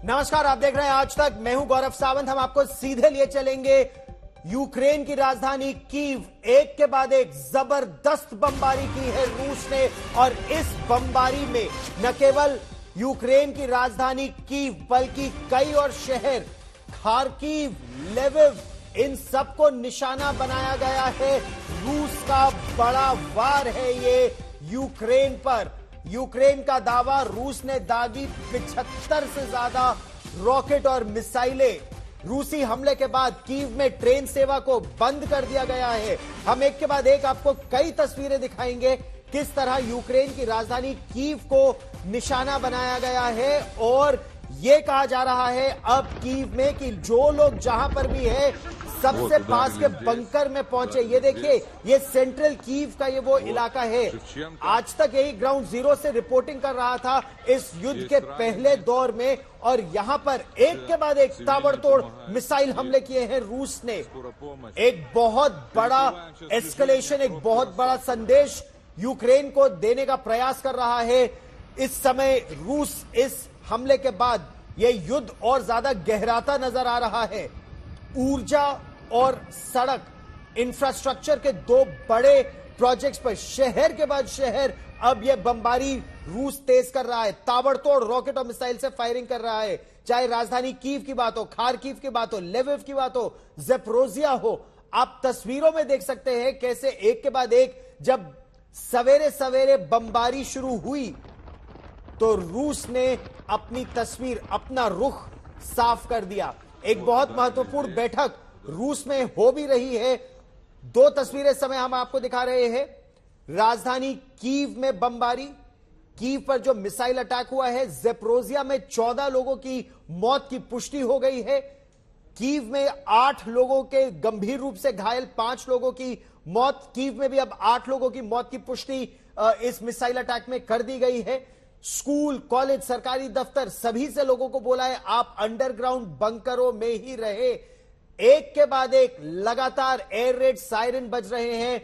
नमस्कार, आप देख रहे हैं आज तक। मैं हूं गौरव सावंत। हम आपको सीधे लिए चलेंगे यूक्रेन की राजधानी कीव। एक के बाद एक जबरदस्त बमबारी की है रूस ने, और इस बमबारी में न केवल यूक्रेन की राजधानी कीव बल्कि कई और शहर, खार्किव, लेविव, इन सबको निशाना बनाया गया है। रूस का बड़ा वार है ये यूक्रेन पर। यूक्रेन का दावा, रूस ने दागी 75 से ज्यादा रॉकेट और मिसाइलें। रूसी हमले के बाद कीव में ट्रेन सेवा को बंद कर दिया गया है। हम एक के बाद एक आपको कई तस्वीरें दिखाएंगे किस तरह यूक्रेन की राजधानी कीव को निशाना बनाया गया है। और यह कहा जा रहा है अब कीव में कि जो लोग जहां पर भी है सबसे पास के बंकर में पहुंचे। ये देखिए, ये सेंट्रल कीव का ये वो इलाका है। आज तक यही ग्राउंड जीरो से रिपोर्टिंग कर रहा था इस युद्ध के पहले दौर में, और यहां पर एक के बाद एक ताबड़तोड़ मिसाइल हमले किए हैं रूस ने। एक बहुत बड़ा एस्केलेशन, एक बहुत बड़ा संदेश यूक्रेन को देने का प्रयास कर रहा है इस समय रूस। इस हमले के बाद यह युद्ध और ज्यादा गहराता नजर आ रहा है। ऊर्जा और सड़क इंफ्रास्ट्रक्चर के दो बड़े प्रोजेक्ट्स पर शहर के बाद शहर अब यह बमबारी रूस तेज कर रहा है। ताबड़तोड़ रॉकेट और मिसाइल से फायरिंग कर रहा है। चाहे राजधानी कीव की बात हो, खार्किव की बात हो, लेविव की बात हो, ज़ेपोरिज़िया हो। आप तस्वीरों में देख सकते हैं कैसे एक के बाद एक जब सवेरे सवेरे बमबारी शुरू हुई तो रूस ने अपनी तस्वीर, अपना रुख साफ कर दिया। एक बहुत महत्वपूर्ण बैठक रूस में हो भी रही है। दो तस्वीरें समय हम आपको दिखा रहे हैं। राजधानी कीव में बमबारी, कीव पर जो मिसाइल अटैक हुआ है। ज़ेपोरिज़िया में 14 लोगों की मौत की पुष्टि हो गई है। कीव में 8 लोगों के गंभीर रूप से घायल, 5 लोगों की मौत। कीव में भी अब 8 लोगों की मौत की पुष्टि इस मिसाइल अटैक में कर दी गई है। स्कूल, कॉलेज, सरकारी दफ्तर, सभी से लोगों को बोला है आप अंडरग्राउंड बंकरों में ही रहे। एक के बाद एक लगातार एयर रेड सायरन बज रहे हैं।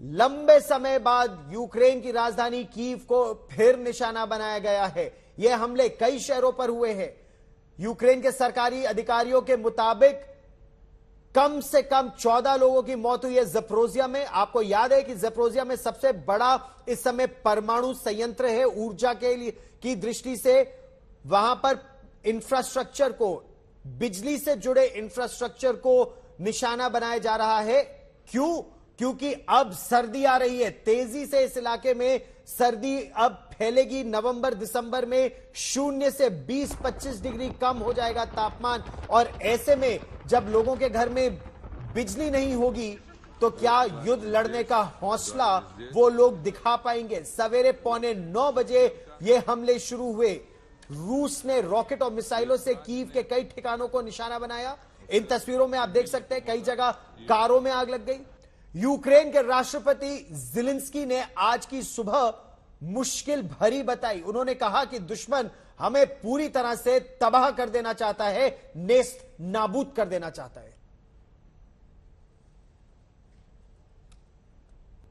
लंबे समय बाद यूक्रेन की राजधानी कीव को फिर निशाना बनाया गया है। यह हमले कई शहरों पर हुए हैं। यूक्रेन के सरकारी अधिकारियों के मुताबिक कम से कम 14 लोगों की मौत हुई है ज़ेपोरिज़िया में। आपको याद है कि ज़ेपोरिज़िया में सबसे बड़ा इस समय परमाणु संयंत्र है। ऊर्जा के लिए की दृष्टि से वहां पर इंफ्रास्ट्रक्चर को, बिजली से जुड़े इंफ्रास्ट्रक्चर को निशाना बनाया जा रहा है। क्यों? क्योंकि अब सर्दी आ रही है। तेजी से इस इलाके में सर्दी अब फैलेगी। नवंबर दिसंबर में 0 से 20-25 डिग्री कम हो जाएगा तापमान। और ऐसे में जब लोगों के घर में बिजली नहीं होगी तो क्या युद्ध लड़ने का हौसला वो लोग दिखा पाएंगे? सवेरे 8:45 बजे ये हमले शुरू हुए। रूस ने रॉकेट और मिसाइलों से कीव के कई ठिकानों को निशाना बनाया। इन तस्वीरों में आप देख सकते हैं कई जगह कारों में आग लग गई। यूक्रेन के राष्ट्रपति ज़ेलेंस्की ने आज की सुबह मुश्किल भरी बताई। उन्होंने कहा कि दुश्मन हमें पूरी तरह से तबाह कर देना चाहता है, नेस्त नाबूद कर देना चाहता है।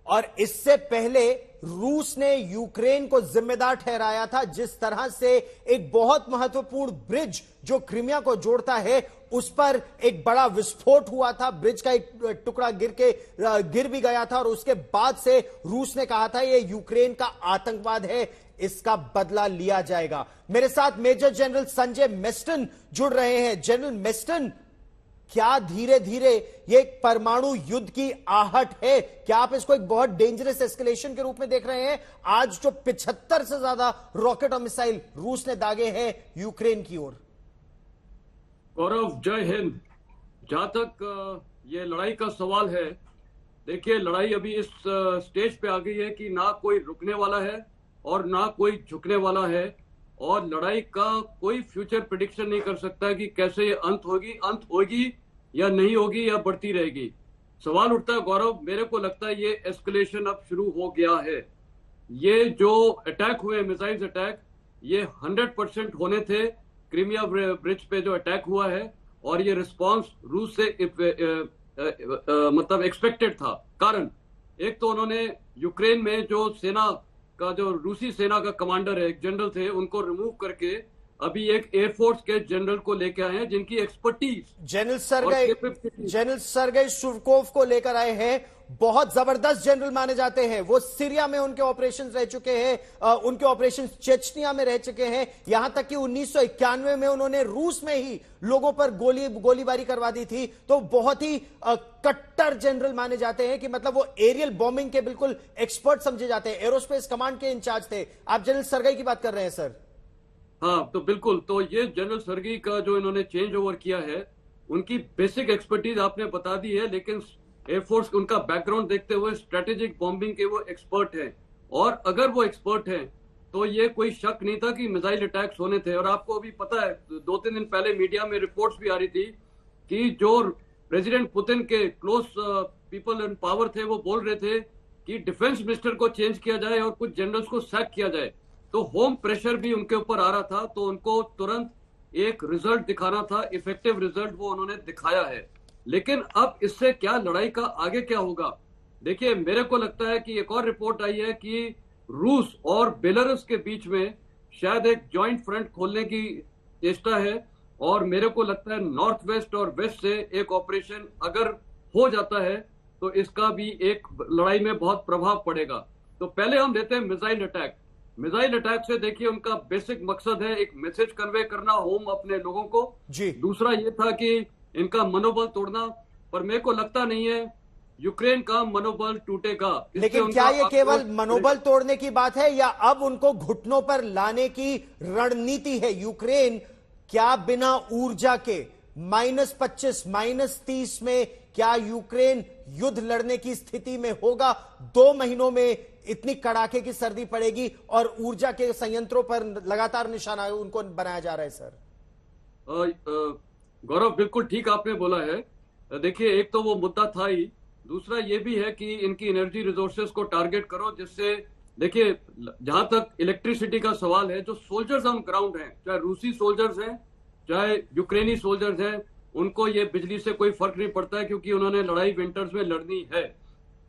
और इससे पहले रूस ने यूक्रेन को जिम्मेदार ठहराया था। जिस तरह से एक बहुत महत्वपूर्ण ब्रिज जो क्रीमिया को जोड़ता है उस पर एक बड़ा विस्फोट हुआ था। ब्रिज का एक टुकड़ा गिर भी गया था, और उसके बाद से रूस ने कहा था यह यूक्रेन का आतंकवाद है, इसका बदला लिया जाएगा। मेरे साथ मेजर जनरल संजय मेस्टन जुड़ रहे हैं। जनरल मेस्टन, क्या धीरे धीरे ये परमाणु युद्ध की आहट है? क्या आप इसको एक बहुत डेंजरस एस्केलेशन के रूप में देख रहे हैं? आज जो 75 से ज्यादा रॉकेट और मिसाइल रूस ने दागे हैं यूक्रेन की ओर। गौरव, जय हिंद। जहां तक ये लड़ाई का सवाल है, देखिए लड़ाई अभी इस स्टेज पे आ गई है कि ना कोई रुकने वाला है और ना कोई झुकने वाला है। और लड़ाई का कोई फ्यूचर प्रेडिक्शन नहीं कर सकता है कि कैसे ये अंत होगी या नहीं होगी या बढ़ती रहेगी। सवाल उठता है गौरव, मेरे को लगता है ये एस्केलेशन अब शुरू हो गया है। ये जो अटैक हुए, मिसाइल्स अटैक, ये 100% होने थे। क्रीमिया ब्रिज पे जो अटैक हुआ है, और ये रिस्पांस रूस से मतलब एक्सपेक्टेड था। कारण एक तो उन्होंने यूक्रेन में जो सेना का, जो रूसी सेना का कमांडर है, एक जनरल थे, उनको रिमूव करके अभी एक एयरफोर्स के जनरल को लेके आए हैं जिनकी एक्सपर्टीज जनरल सर्गेई शुवकोव को लेकर आए हैं। बहुत जबरदस्त जनरल माने जाते हैं। वो सीरिया में उनके ऑपरेशंस रह चुके हैं, उनके ऑपरेशंस चेचनिया में रह चुके हैं, यहां तक कि 1991 में उन्होंने रूस में ही लोगों पर गोलीबारी करवा दी थी। तो बहुत ही कट्टर जनरल माने जाते हैं कि मतलब वो एरियल बॉम्बिंग के बिल्कुल एक्सपर्ट समझे जाते हैं। एरोस्पेस कमांड के इंचार्ज थे। आप जनरल सर्गेई की बात कर रहे हैं सर? हाँ, तो बिल्कुल। तो ये जनरल सर्गेई का जो इन्होंने चेंज ओवर किया है, उनकी बेसिक एक्सपर्टीज आपने बता दी है, लेकिन एयरफोर्स उनका बैकग्राउंड देखते हुए स्ट्रेटेजिक बॉम्बिंग के वो एक्सपर्ट हैं। और अगर वो एक्सपर्ट हैं तो ये कोई शक नहीं था कि मिसाइल अटैक्स होने थे। और आपको अभी पता है, 2-3 दिन पहले मीडिया में रिपोर्ट्स भी आ रही थी कि जो प्रेसिडेंट पुतिन के क्लोज पीपल इन पावर थे वो बोल रहे थे कि डिफेंस मिनिस्टर को चेंज किया जाए और कुछ जनरल्स को सैक किया जाए। तो होम प्रेशर भी उनके ऊपर आ रहा था, तो उनको तुरंत एक रिजल्ट दिखाना था, इफेक्टिव रिजल्ट वो उन्होंने दिखाया है। लेकिन अब इससे क्या लड़ाई का आगे क्या होगा? देखिए, मेरे को लगता है कि एक और रिपोर्ट आई है कि रूस और बेलारूस के बीच में शायद एक जॉइंट फ्रंट खोलने की चेष्टा है। और मेरे को लगता है नॉर्थ वेस्ट और वेस्ट से एक ऑपरेशन अगर हो जाता है तो इसका भी एक लड़ाई में बहुत प्रभाव पड़ेगा। तो पहले हम लेते हैं मिसाइल अटैक। मिसाइल अटैक से देखिए उनका बेसिक मकसद है एक मैसेज कन्वे करना होम अपने लोगों को जी। दूसरा ये था कि इनका मनोबल तोड़ना। पर मेरे को लगता नहीं है यूक्रेन का मनोबल टूटेगा। लेकिन क्या ये केवल मनोबल तोड़ने की बात है या अब उनको घुटनों पर लाने की रणनीति है? यूक्रेन क्या बिना ऊर्जा के -25 -30 में क्या यूक्रेन युद्ध लड़ने की स्थिति में होगा? 2 महीनों में इतनी कड़ाके की सर्दी पड़ेगी और ऊर्जा के संयंत्रों पर लगातार निशाना उनको बनाया जा रहा है सर। गौरव, बिल्कुल ठीक आपने बोला है। देखिए, एक तो वो मुद्दा था ही, दूसरा ये भी है कि इनकी एनर्जी रिसोर्सेज को टारगेट करो। जिससे देखिए, जहां तक इलेक्ट्रिसिटी का सवाल है, जो सोल्जर्स ऑन ग्राउंड हैं, चाहे रूसी सोल्जर्स हैं चाहे यूक्रेनी सोल्जर्स हैं, उनको ये बिजली से कोई फर्क नहीं पड़ता है, क्योंकि उन्होंने लड़ाई विंटर्स में लड़नी है।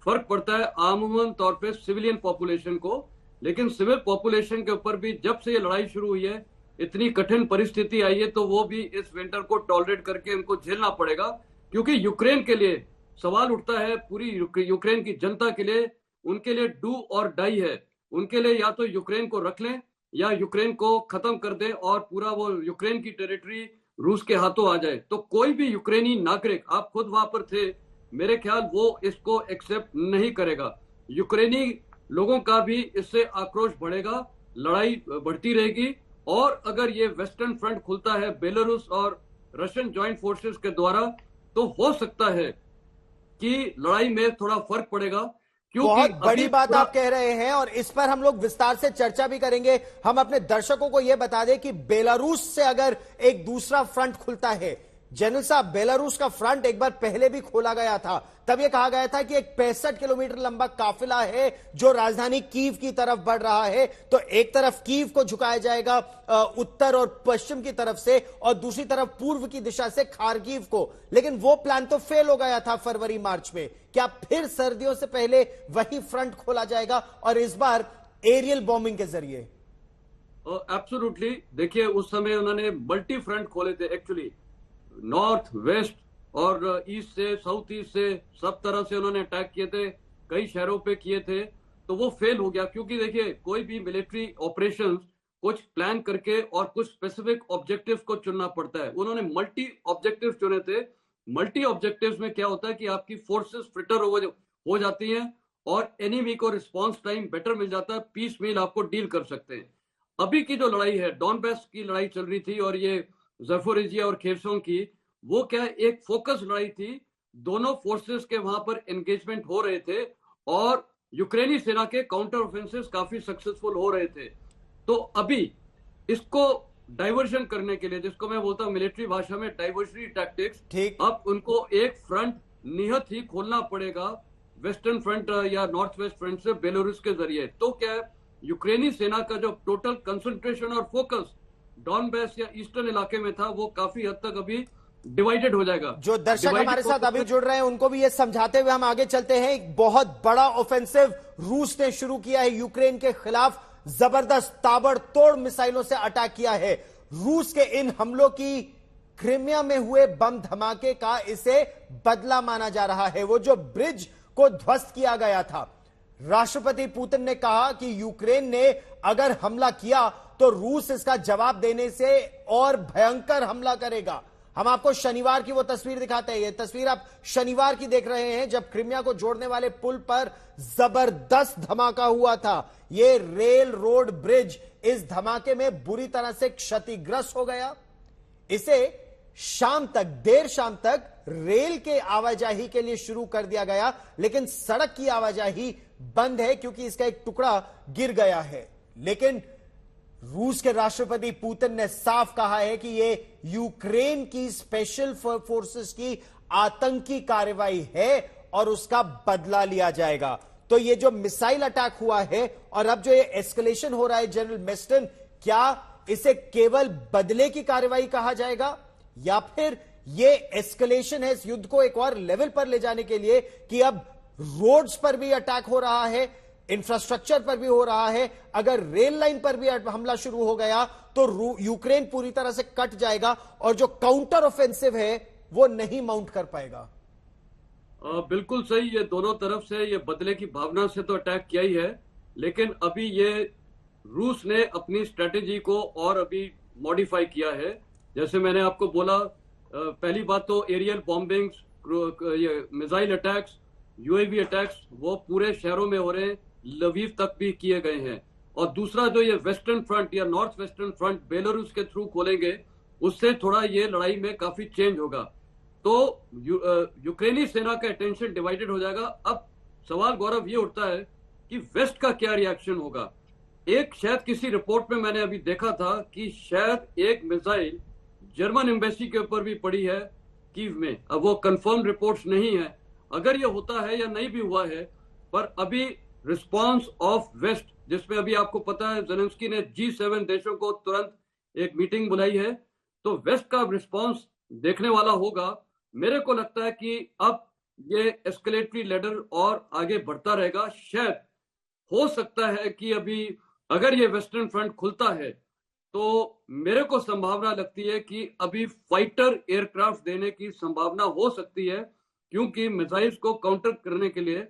फर्क पड़ता है आमूमन तौर पे सिविलियन पॉपुलेशन को। लेकिन सिविल पॉपुलेशन के ऊपर भी जब से ये लड़ाई शुरू हुई है, इतनी कठिन परिस्थिति आई है, तो वो भी इस विंटर को टॉलरेट करके उनको झेलना पड़ेगा। क्योंकि यूक्रेन के लिए सवाल उठता है, पूरी यूक्रेन की जनता के लिए, उनके लिए डू और डाई है। उनके लिए या तो यूक्रेन को रख लें या यूक्रेन को खत्म कर दें और पूरा वो यूक्रेन की टेरिटरी रूस के हाथों आ जाए। तो कोई भी यूक्रेनी नागरिक, आप खुद वहां पर थे, मेरे ख्याल वो इसको एक्सेप्ट नहीं करेगा। यूक्रेनी लोगों का भी इससे आक्रोश बढ़ेगा, लड़ाई बढ़ती रहेगी। और अगर ये वेस्टर्न फ्रंट खुलता है बेलारूस और रशियन जॉइंट फोर्सेस के द्वारा, तो हो सकता है कि लड़ाई में थोड़ा फर्क पड़ेगा। बहुत बड़ी बात आप कह रहे हैं और इस पर हम लोग विस्तार से चर्चा भी करेंगे। हम अपने दर्शकों को यह बता दें कि बेलारूस से अगर एक दूसरा फ्रंट खुलता है, जनरल साहब, बेलारूस का फ्रंट एक बार पहले भी खोला गया था। तब यह कहा गया था कि एक 65 किलोमीटर लंबा काफिला है जो राजधानी कीव की तरफ बढ़ रहा है। तो एक तरफ कीव को झुकाया जाएगा उत्तर और पश्चिम की तरफ से, और दूसरी तरफ पूर्व की दिशा से खार्किव को। लेकिन वो प्लान तो फेल हो गया था फरवरी मार्च में। क्या फिर सर्दियों से पहले वही फ्रंट खोला जाएगा और इस बार एरियल बॉम्बिंग के जरिए? एब्सोल्युटली। देखिए, उस समय उन्होंने मल्टी फ्रंट खोले थे एक्चुअली, नॉर्थ वेस्ट और ईस्ट से, साउथ ईस्ट से, सब तरह से उन्होंने अटैक किए थे, कई शहरों पे किए थे। तो वो फेल हो गया। क्योंकि देखिए, कोई भी मिलिट्री ऑपरेशंस कुछ प्लान करके और कुछ स्पेसिफिक ऑब्जेक्टिव्स को चुनना पड़ता है। उन्होंने मल्टी ऑब्जेक्टिव्स चुने थे। मल्टी ऑब्जेक्टिव्स में क्या होता है कि आपकी फोर्सेस फिटर हो जाती हैं और एनिमी को रिस्पॉन्स टाइम बेटर मिल जाता है, पीस मील आपको डील कर सकते हैं। अभी की जो लड़ाई है, डॉनबैस की लड़ाई चल रही थी और ये ज़पोरिजिया और खेरसों की, वो क्या एक फोकस लड़ाई थी। दोनों फोर्सेस के वहां पर एंगेजमेंट हो रहे थे और यूक्रेनी सेना के काउंटर ऑफेंसिव काफी सक्सेसफुल हो रहे थे। तो अभी इसको डाइवर्जन करने के लिए, जिसको मैं बोलता हूं मिलिट्री भाषा में डाइवर्जरी टैक्टिक्स, अब उनको एक फ्रंट निहत ही खोलना पड़ेगा वेस्टर्न फ्रंट या नॉर्थ वेस्ट फ्रंट से बेलारूस के जरिए। तो क्या है, यूक्रेनी सेना का जो टोटल कंसंट्रेशन और फोकस डॉनबैस या ईस्टर्न इलाके में था, वो काफी हद तक अभी डिवाइडेड हो जाएगा। जो दर्शक हमारे साथ अभी जुड़ रहे हैं उनको भी ये समझाते हुए हम आगे चलते हैं। एक बहुत बड़ा ऑफेंसिव रूस ने शुरू किया है यूक्रेन के खिलाफ। जबरदस्त ताबड़तोड़ मिसाइलों से अटैक किया है। रूस के इन हमलों की क्रिमिया में हुए बम धमाके का इसे बदला माना जा रहा है। वो जो ब्रिज को ध्वस्त किया गया था, राष्ट्रपति पुतिन ने कहा कि यूक्रेन ने अगर हमला किया तो रूस इसका जवाब देने से और भयंकर हमला करेगा। हम आपको शनिवार की वो तस्वीर दिखाते हैं। ये तस्वीर आप शनिवार की देख रहे हैं जब क्रिमिया को जोड़ने वाले पुल पर जबरदस्त धमाका हुआ था। ये रेल रोड ब्रिज इस धमाके में बुरी तरह से क्षतिग्रस्त हो गया। इसे शाम तक, देर शाम तक रेल के आवाजाही के लिए शुरू कर दिया गया, लेकिन सड़क की आवाजाही बंद है क्योंकि इसका एक टुकड़ा गिर गया है। लेकिन रूस के राष्ट्रपति पुतिन ने साफ कहा है कि यह यूक्रेन की स्पेशल फोर्सेस की आतंकी कार्रवाई है और उसका बदला लिया जाएगा। तो ये जो मिसाइल अटैक हुआ है और अब जो ये एस्केलेशन हो रहा है जनरल मेस्टन, क्या इसे केवल बदले की कार्रवाई कहा जाएगा या फिर ये एस्केलेशन है इस युद्ध को एक और लेवल पर ले जाने के लिए कि अब रोड्स पर भी अटैक हो रहा है, इंफ्रास्ट्रक्चर पर भी हो रहा है। अगर रेल लाइन पर भी हमला शुरू हो गया तो यूक्रेन पूरी तरह से कट जाएगा और जो काउंटर ऑफेंसिव है वो नहीं माउंट कर पाएगा। बिल्कुल सही। ये दोनों तरफ से ये बदले की भावना से तो अटैक किया ही है, लेकिन अभी ये रूस ने अपनी स्ट्रेटेजी को और अभी मॉडिफाई किया है। जैसे मैंने आपको बोला, पहली बात तो एरियल बॉम्बिंग्स, ये मिसाइल अटैक्स, यूएवी अटैक्स वो पूरे शहरों में हो रहे हैं, लवीव तक भी किए गए हैं। और दूसरा जो ये वेस्टर्न फ्रंट या नॉर्थ वेस्टर्न फ्रंट बेलारूस के थ्रू खोलेंगे, उससे थोड़ा ये लड़ाई में काफी चेंज होगा। तो यूक्रेनी सेना का अटेंशन डिवाइडेड हो जाएगा। अब सवाल गौरव ये उठता है कि वेस्ट का क्या रिएक्शन होगा। एक शायद किसी रिपोर्ट में मैंने अभी देखा था कि शायद एक मिसाइल जर्मन एम्बेसी के ऊपर भी पड़ी है कीव में। अब वो कंफर्म रिपोर्ट्स नहीं है, अगर ये होता है या नहीं भी हुआ है, पर अभी रिस्पांस ऑफ वेस्ट, जिसमें अभी आपको पता है ज़ेलेंस्की ने G7 देशों को तुरंत एक मीटिंग बुलाई है, तो वेस्ट का रिस्पांस देखने वाला होगा। मेरे को लगता है कि अब ये एस्केलेटरी लेडर और आगे बढ़ता रहेगा। शायद हो सकता है कि अभी अगर ये वेस्टर्न फ्रंट खुलता है तो मेरे को संभावना लगती है कि अभी फाइटर एयरक्राफ्ट देने की संभावना हो सकती है, क्योंकि मिसाइल्स को काउंटर करने के लिए,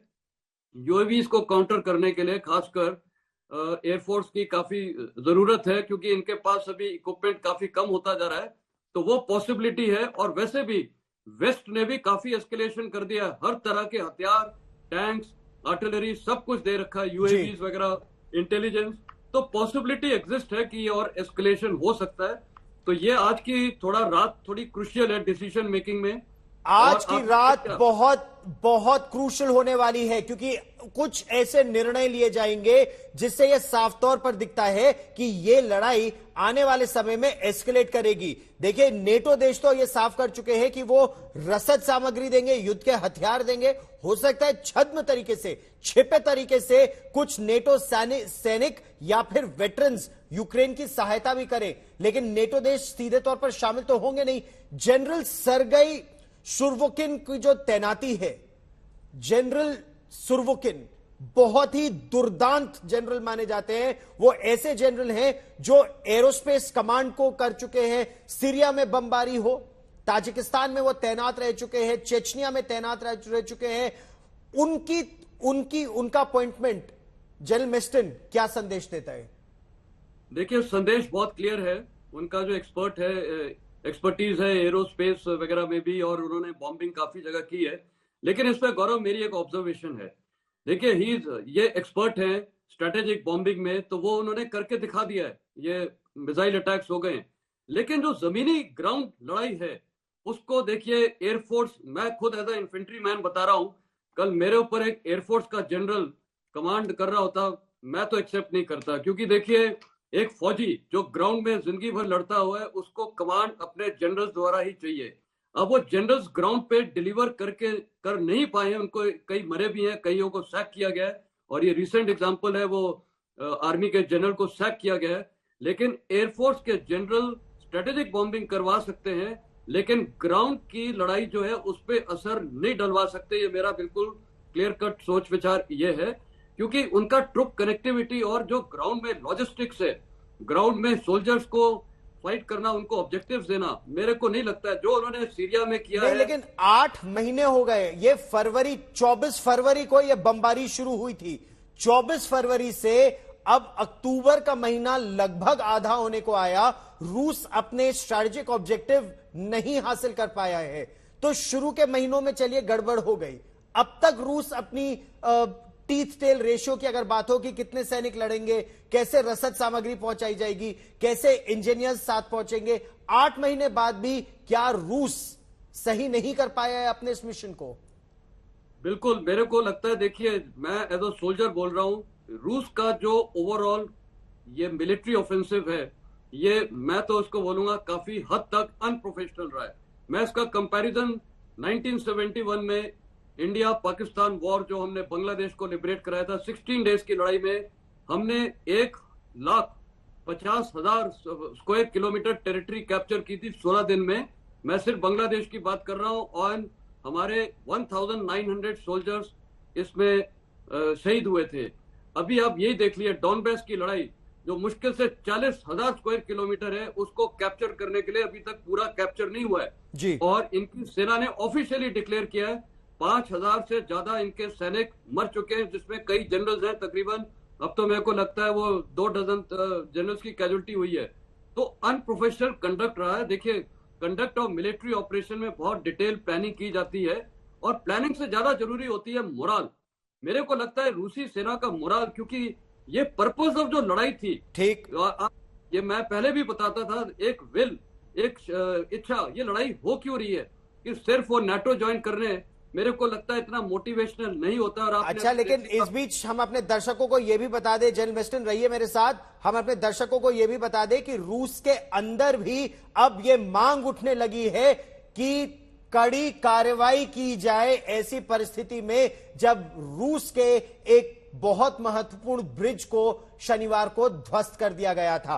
यूएवीज को काउंटर करने के लिए खासकर एयरफोर्स की काफी जरूरत है, क्योंकि इनके पास अभी इक्विपमेंट काफी कम होता जा रहा है। तो वो पॉसिबिलिटी है। और वैसे भी वेस्ट ने भी काफी एस्केलेशन कर दिया, हर तरह के हथियार, टैंक्स, आर्टिलरी सब कुछ दे रखा है, यूएवीज वगैरह, इंटेलिजेंस। तो पॉसिबिलिटी एग्जिस्ट है कि ये और एस्केलेशन हो सकता है। तो ये आज की रात थोड़ी क्रूशियल है डिसीजन मेकिंग में। आज की रात बहुत बहुत क्रूशल होने वाली है, क्योंकि कुछ ऐसे निर्णय लिए जाएंगे जिससे यह साफ तौर पर दिखता है कि यह लड़ाई आने वाले समय में एस्केलेट करेगी। देखिए, नेटो देश तो यह साफ कर चुके हैं कि वो रसद सामग्री देंगे, युद्ध के हथियार देंगे। हो सकता है छद्म तरीके से, छिपे तरीके से कुछ नेटो सैनिक या फिर वेटरन्स यूक्रेन की सहायता भी करें, लेकिन नेटो देश सीधे तौर पर शामिल तो होंगे नहीं। जनरल सरगई सुरवोकिन की जो तैनाती है, जनरल सुरवोकिन बहुत ही दुर्दांत जनरल माने जाते हैं। वो ऐसे जनरल हैं जो एरोस्पेस कमांड को कर चुके हैं, सीरिया में बमबारी हो, ताजिकिस्तान में वो तैनात रह चुके हैं, चेचनिया में तैनात रह चुके हैं। उनका अपॉइंटमेंट जनरल मेस्टन क्या संदेश देता है? देखिए, संदेश बहुत क्लियर है। उनका जो एक्सपर्टीज है एरोस्पेस वगैरह में भी, और उन्होंने बॉम्बिंग काफी जगह की है। लेकिन इस पर गौरव, मेरी एक ऑब्जर्वेशन है। देखिए, ये एक्सपर्ट हैं स्ट्रेटेजिक बॉम्बिंग में, तो वो उन्होंने करके दिखा दिया है। ये मिसाइल अटैक्स हो गए, लेकिन जो जमीनी ग्राउंड लड़ाई है उसको देखिए। एयरफोर्स, मैं खुद एज ए इन्फेंट्री मैन बता रहा हूं, कल मेरे ऊपर एक एयरफोर्स का जनरल कमांड कर रहा होता, मैं तो एक्सेप्ट नहीं करता। क्योंकि देखिए, एक फौजी जो ग्राउंड में जिंदगी भर लड़ता हुआ है, उसको कमांड अपने जनरल्स द्वारा ही चाहिए। अब वो जनरल्स ग्राउंड पे डिलीवर कर नहीं पाए हैं, उनको कई मरे भी हैं, कईयों को सैक किया गया है। और ये रिसेंट एग्जांपल है, वो आर्मी के जनरल को सैक किया गया है। लेकिन एयरफोर्स के जनरल स्ट्रेटेजिक बॉम्बिंग करवा सकते हैं, लेकिन ग्राउंड की लड़ाई जो है उस पर असर नहीं डलवा सकते। ये मेरा बिल्कुल क्लियर कट सोच विचार ये है, क्योंकि उनका ट्रुप कनेक्टिविटी और जो ग्राउंड में लॉजिस्टिक्स है, ग्राउंड में सोल्जर्स को फाइट करना, उनको ऑब्जेक्टिव्स देना, मेरे को नहीं लगता है जो उन्होंने सीरिया में किया नहीं, है। लेकिन 8 महीने हो गए। ये 24 फरवरी को ये बमबारी शुरू हुई थी। 24 फरवरी से अब अक्टूबर का महीना लगभग आधा होने को आया, रूस अपने स्ट्रैटेजिक ऑब्जेक्टिव नहीं हासिल कर पाया है। तो शुरू के महीनों में चलिए गड़बड़ हो गई, अब तक रूस अपनी टीथ टेल रेशियो की अगर बात हो कि कितने सैनिक लड़ेंगे, कैसे रसद सामग्री पहुंचाई जाएगी, कैसे इंजीनियर्स साथ पहुंचेंगे, 8 महीने बाद भी क्या रूस सही नहीं कर पाया है अपने इस मिशन को? बिल्कुल, मेरे को लगता है, देखिए मैं एज अ सोल्जर बोल रहा हूं, रूस का जो ओवरऑल ये मिलिट्री ऑफेंसिव है, ये मैं तो इसको बोलूंगा काफी हद तक अनप्रोफेशनल रहा है। मैं इसका कंपैरिजन 1971 में इंडिया पाकिस्तान वॉर जो हमने बांग्लादेश को लिबरेट कराया था, 16 डेज की लड़ाई में हमने 1,50,000 स्क्वायर किलोमीटर टेरिटरी कैप्चर की थी 16 दिन में। मैं सिर्फ बांग्लादेश की बात कर रहा हूं, और हमारे 1900 सोल्जर्स इसमें शहीद हुए थे। अभी आप यही देख लिए, डॉनबैस की लड़ाई जो मुश्किल से 40,000 स्क्वायर किलोमीटर है, उसको कैप्चर करने के लिए अभी तक पूरा कैप्चर नहीं हुआ है जी। और इनकी सेना ने ऑफिशियली डिक्लेयर किया है 5,000 से ज्यादा इनके सैनिक मर चुके हैं, जिसमें कई जनरल्स हैं। तकरीबन अब तो मेरे को लगता है वो 2 डजन जनरल्स की कैजुअलिटी हुई है। तो अनप्रोफेशनल कंडक्ट रहा है। देखिए, कंडक्ट ऑफ मिलिट्री ऑपरेशन में बहुत डिटेल प्लानिंग की जाती है, और प्लानिंग से ज्यादा जरूरी होती है मोरल। मेरे को लगता है रूसी सेना का मोरल, क्योंकि ये पर्पस ऑफ जो लड़ाई थी, ठीक, ये मैं पहले भी बताता था, एक विल, एक इच्छा, ये लड़ाई हो क्यों रही है कि सिर्फ वो नाटो ज्वाइन करने, मेरे को लगता है इतना मोटिवेशनल नहीं होता। और अच्छा, लेकिन इस बीच हम अपने दर्शकों को यह भी बता दें, जनरल वेस्टन रहिए मेरे साथ, हम अपने दर्शकों को यह भी बता दें कि रूस के अंदर भी अब यह मांग उठने लगी है कि कड़ी कार्रवाई की जाए ऐसी परिस्थिति में जब रूस के एक बहुत महत्वपूर्ण ब्रिज को शनिवार को ध्वस्त कर दिया गया था।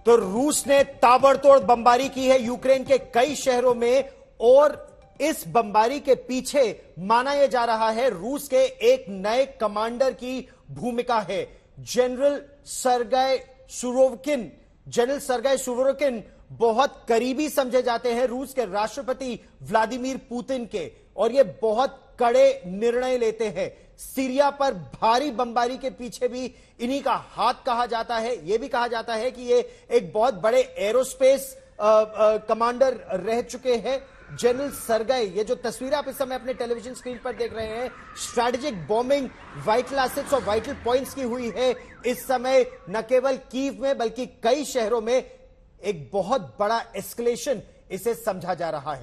तो रूस ने ताबड़तोड़ बमबारी की है यूक्रेन के कई शहरों में, और इस बमबारी के पीछे माना यह जा रहा है रूस के एक नए कमांडर की भूमिका है, general Sergei Surovikin. General Sergei Surovikin बहुत करीबी समझे जाते हैं रूस के राष्ट्रपति व्लादिमीर पुतिन के, और ये बहुत कड़े निर्णय लेते हैं। सीरिया पर भारी बमबारी के पीछे भी इन्हीं का हाथ कहा जाता है। यह भी कहा जाता है कि ये एक बहुत बड़े एरोस्पेस कमांडर रह चुके हैं जनरल सर्गेई। ये जो तस्वीर आप इस समय अपने टेलीविजन स्क्रीन पर देख रहे हैं, स्ट्रैटेजिक बॉम्बिंग वाइटल एसेट्स और वाइटल पॉइंट्स की हुई है इस समय, न केवल कीव में बल्कि कई शहरों में। एक बहुत बड़ा एस्केलेशन इसे समझा जा रहा है।